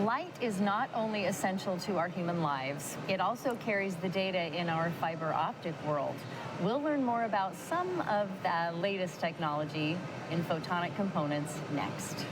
Light is not only essential to our human lives, it also carries the data in our fiber optic world. We'll learn more about some of the latest technology in photonic components next.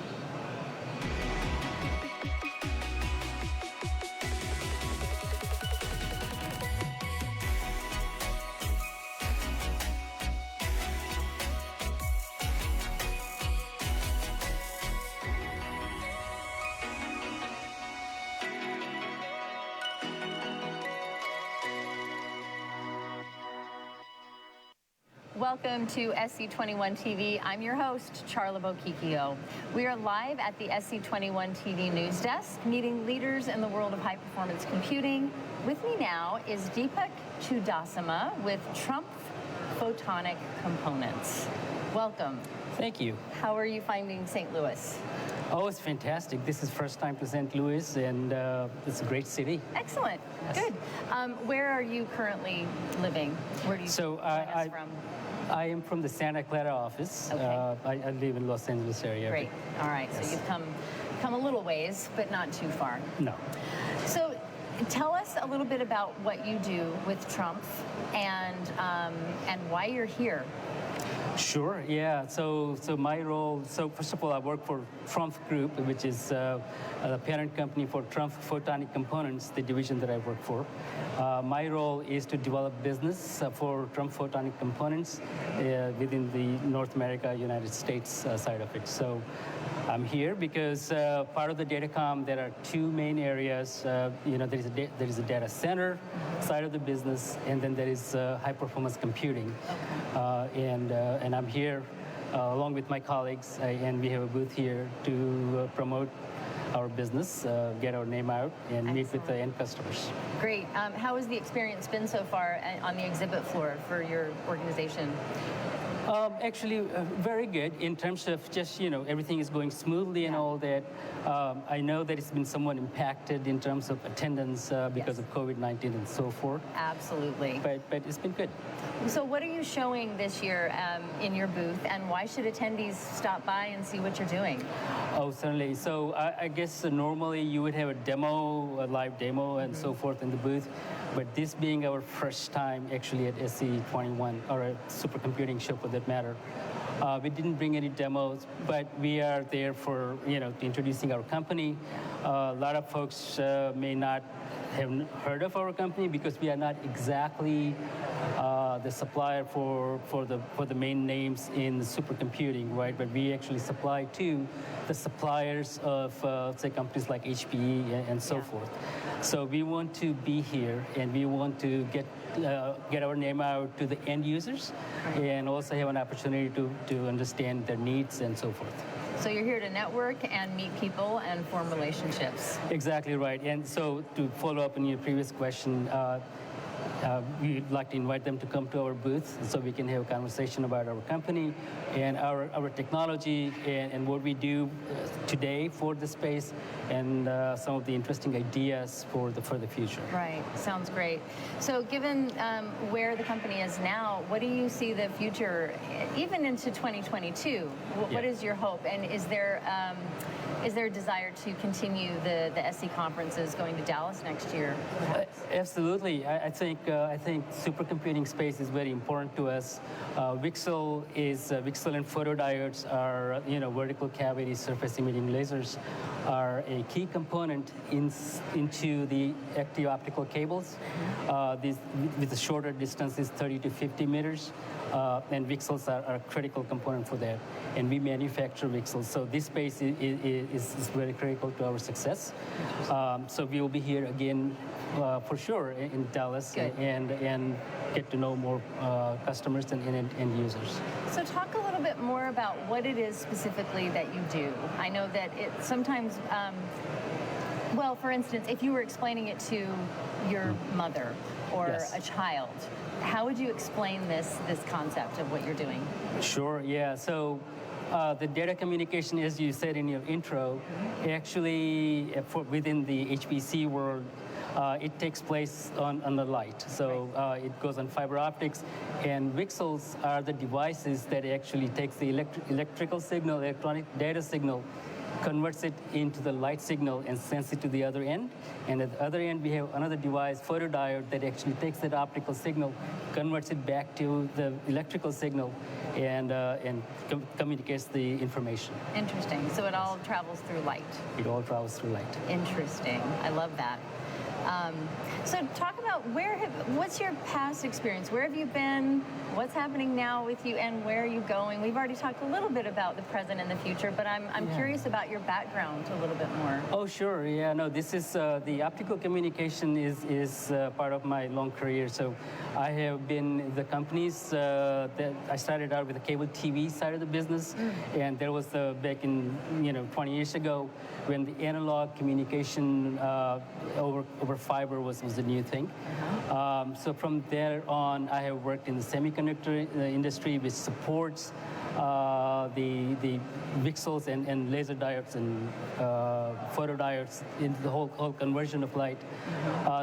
Welcome to SC21 TV. I'm your host, Charla Bokikio. We are live at the SC21 TV news desk, meeting leaders in the world of high-performance computing. With me now is Dipak Chudasama with Trumpf Photonic Components. Welcome. Thank you. How are you finding St. Louis? Oh, it's fantastic. This is first time to St. Louis, and it's a great city. Excellent. Yes. Good. Where are you currently living? Where do you join us from? I am from the Santa Clara office. Okay. I live in Los Angeles area. Great. All right. Yes. So you've come a little ways, but not too far. No. So tell us a little bit about what you do with Trumpf and why you're here. Sure, yeah. So my role, first of all, I work for Trumpf Group, which is the parent company for Trumpf Photonic Components, the division that I work for. My role is to develop business for Trumpf Photonic Components within the North America, United States side of it. So I'm here because part of the datacom, there are two main areas. There is a data center side of the business, and then there is high performance computing. And I'm here along with my colleagues, and we have a booth here to promote our business, get our name out, and meet with the end customers. Great. How has the experience been so far on the exhibit floor for your organization? Actually, very good in terms of just, everything is going smoothly and all that. I know that it's been somewhat impacted in terms of attendance because of COVID-19 and so forth. Absolutely. But it's been good. So what are you showing this year in your booth, and why should attendees stop by and see what you're doing? Oh, certainly. So I guess normally you would have a live demo and so forth in the booth. But this being our first time actually at SC21, or a supercomputing show for that matter, we didn't bring any demos, but we are there for, introducing our company. A lot of folks may not have heard of our company because we are not exactly the supplier for the main names in supercomputing, right? But we actually supply to the suppliers of, say, companies like HPE and so forth. So we want to be here, and we want to get our name out to the end users, and also have an opportunity to understand their needs and so forth. So you're here to network and meet people and form relationships. Exactly right. And so to follow up on your previous question, we'd like to invite them to come to our booth so we can have a conversation about our company and our technology and what we do today for the space, and some of the interesting ideas for the future. Right. Sounds great. So given where the company is now, what do you see the future, even into 2022? What is your hope? And is there a desire to continue the SC conferences going to Dallas next year? Absolutely. I think supercomputing space is very important to us. VCSEL and photodiodes are, vertical cavity surface emitting lasers are a key component into the active optical cables. With the shorter distances, 30 to 50 meters. And VCSELs are a critical component for that. And we manufacture VCSELs. So this space is very critical to our success. So we will be here again for sure in Dallas. Good. and get to know more customers and end users. So talk a little bit more about what it is specifically that you do. I know that it sometimes, well, for instance, if you were explaining it to your mother or a child, how would you explain this concept of what you're doing? Sure, yeah. So the data communication, as you said in your intro, actually within the HPC world, it takes place on the light. So it goes on fiber optics, and VCSELs are the devices that actually takes the electrical signal, electronic data signal, converts it into the light signal and sends it to the other end. And at the other end, we have another device, photodiode, that actually takes that optical signal, converts it back to the electrical signal, and communicates the information. Interesting. So it all travels through light. It all travels through light. Interesting. I love that. So talk about what's your past experience? Where have you been? What's happening now with you, and where are you going? We've already talked a little bit about the present and the future, but I'm curious about your background a little bit more. Oh, sure. Yeah, no, this is the optical communication is part of my long career. So I have been in the companies that I started out with the cable TV side of the business, and there was back in 20 years ago when the analog communication over fiber was the new thing. So from there on, I have worked in the semiconductor industry, which supports the VCSELs and laser diodes and photodiodes into the whole conversion of light.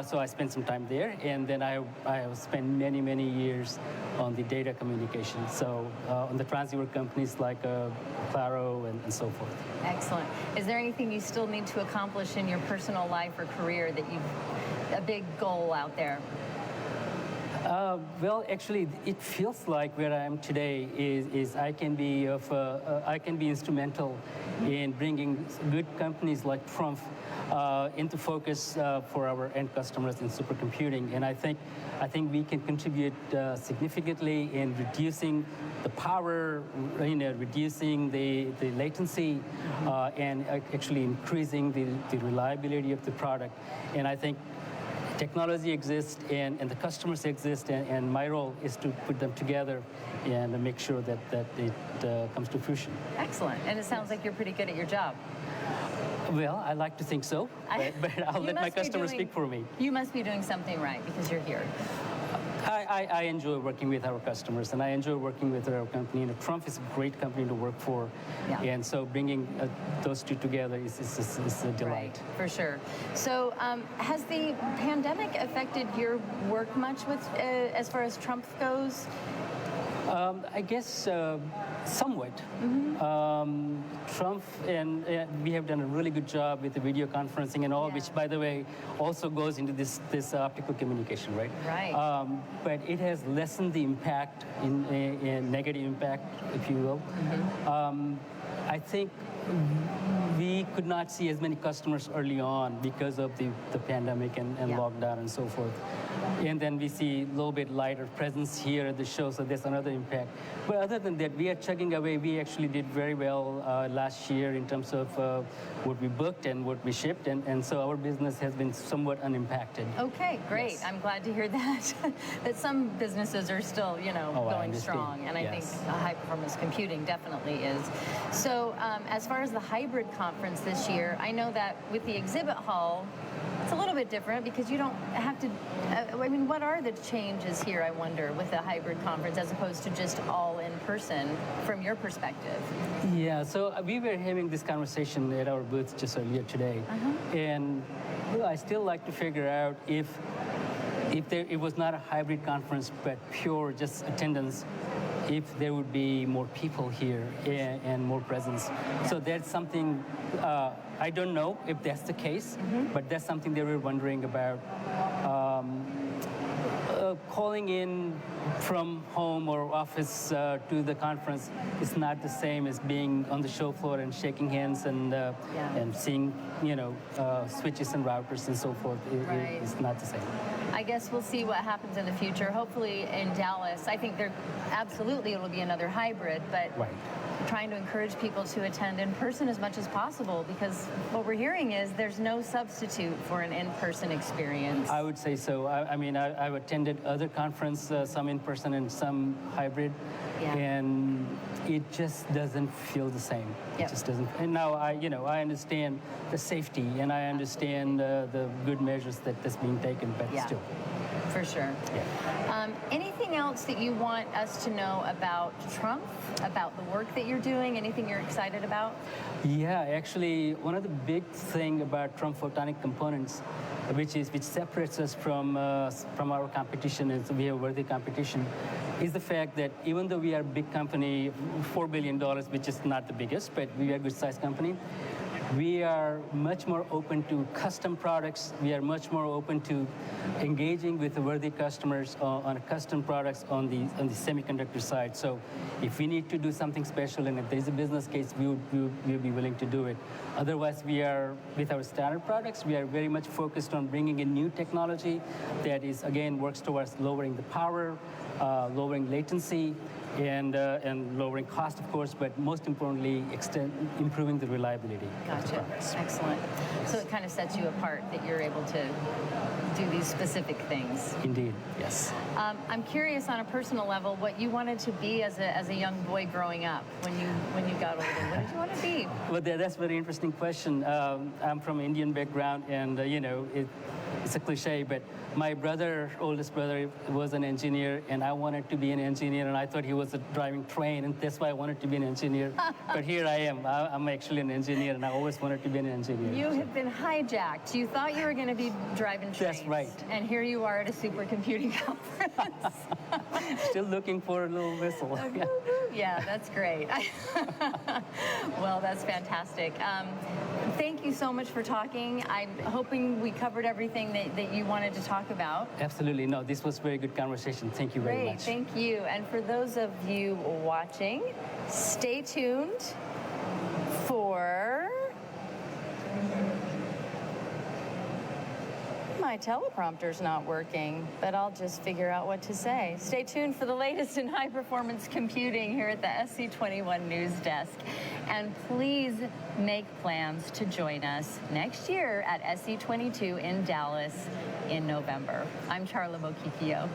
So I spent some time there, and then I have spent many years on the data communication. So on the transceiver companies like Claro and so forth. Excellent. Is there anything you still need to accomplish in your personal life or career that a big goal out there? Well, actually, it feels like where I am today is I can be instrumental in bringing good companies like Trumpf into focus for our end customers in supercomputing, and I think we can contribute significantly in reducing the power, reducing the latency, and actually increasing the reliability of the product. And I think technology exists and the customers exist, and my role is to put them together and make sure that it comes to fruition. Excellent. And it sounds like you're pretty good at your job. Well, I like to think so, but I'll let my customers speak for me. You must be doing something right because you're here. I enjoy working with our customers, and I enjoy working with our company. Trumpf is a great company to work for, and so bringing those two together is a delight. Right, for sure. So has the pandemic affected your work much with as far as Trumpf goes? I guess somewhat. Trumpf and we have done a really good job with the video conferencing and all, which, by the way, also goes into this optical communication, right? Right. But it has lessened the impact, in negative impact, if you will. I think we could not see as many customers early on because of the pandemic and lockdown and so forth. And then we see a little bit lighter presence here at the show, so there's another impact. But other than that, we are chugging away. We actually did very well last year in terms of what we booked and what we shipped, and so our business has been somewhat unimpacted. Okay, great. Yes. I'm glad to hear that. That some businesses are still, going strong, and I think high-performance computing definitely is. So as far as the hybrid conference this year, I know that with the exhibit hall, it's a little bit different because you don't have to, what are the changes here, I wonder, with the hybrid conference as opposed to just all in person from your perspective? Yeah, so we were having this conversation at our booth just earlier today, and I still like to figure out if it was not a hybrid conference but pure just attendance, if there would be more people here and more presence. So that's something, I don't know if that's the case, but that's something they were wondering about. Calling in from home or office to the conference is not the same as being on the show floor and shaking hands and seeing, switches and routers and so forth. It's not the same. I guess we'll see what happens in the future. Hopefully in Dallas, I think absolutely it'll be another hybrid, but trying to encourage people to attend in person as much as possible, because what we're hearing is there's no substitute for an in-person experience. I would say so. I've attended other conferences, some in person and some hybrid, and it just doesn't feel the same. It just doesn't. And now I understand the safety and I understand the good measures that's being taken, but still. For sure. Anything else that you want us to know about Trumpf, about the work that you're doing? Anything you're excited about? Yeah, actually, one of the big thing about Trumpf Photonic components, which separates us from our competition, and so we have worthy competition, is the fact that even though we are a big company, $4 billion, which is not the biggest, but we are a good-sized company, We are much more open to custom products. We are much more open to engaging with worthy customers on custom products on the semiconductor side. So if we need to do something special and if there is a business case, we'll be willing to do it. Otherwise, we are, with our standard products, we are very much focused on bringing in new technology that is, again, works towards lowering the power, lowering latency, and lowering cost, of course, but most importantly, improving the reliability. Gotcha. Excellent. So it kind of sets you apart that you're able to do these specific things. Indeed, yes. I'm curious on a personal level what you wanted to be as a young boy growing up when you got older. What did you want to be? Well, that's a very interesting question. I'm from Indian background, and it's a cliche, but my oldest brother, was an engineer, and I wanted to be an engineer, and I thought he was driving train, and that's why I wanted to be an engineer. But here I am. I'm actually an engineer, and I always wanted to be an engineer. You have been hijacked. You thought you were going to be driving trains. That's right. And here you are at a supercomputing conference. Still looking for a little whistle. Yeah, that's great. Well, that's fantastic. Thank you so much for talking. I'm hoping we covered everything that you wanted to talk about. Absolutely. No, this was a very good conversation. Thank you very much. Thank you. And for those of you watching, stay tuned for... My teleprompter's not working, but I'll just figure out what to say. Stay tuned for the latest in high-performance computing here at the SC21 News Desk. And please make plans to join us next year at SC22 in Dallas in November. I'm Charla Bokikio.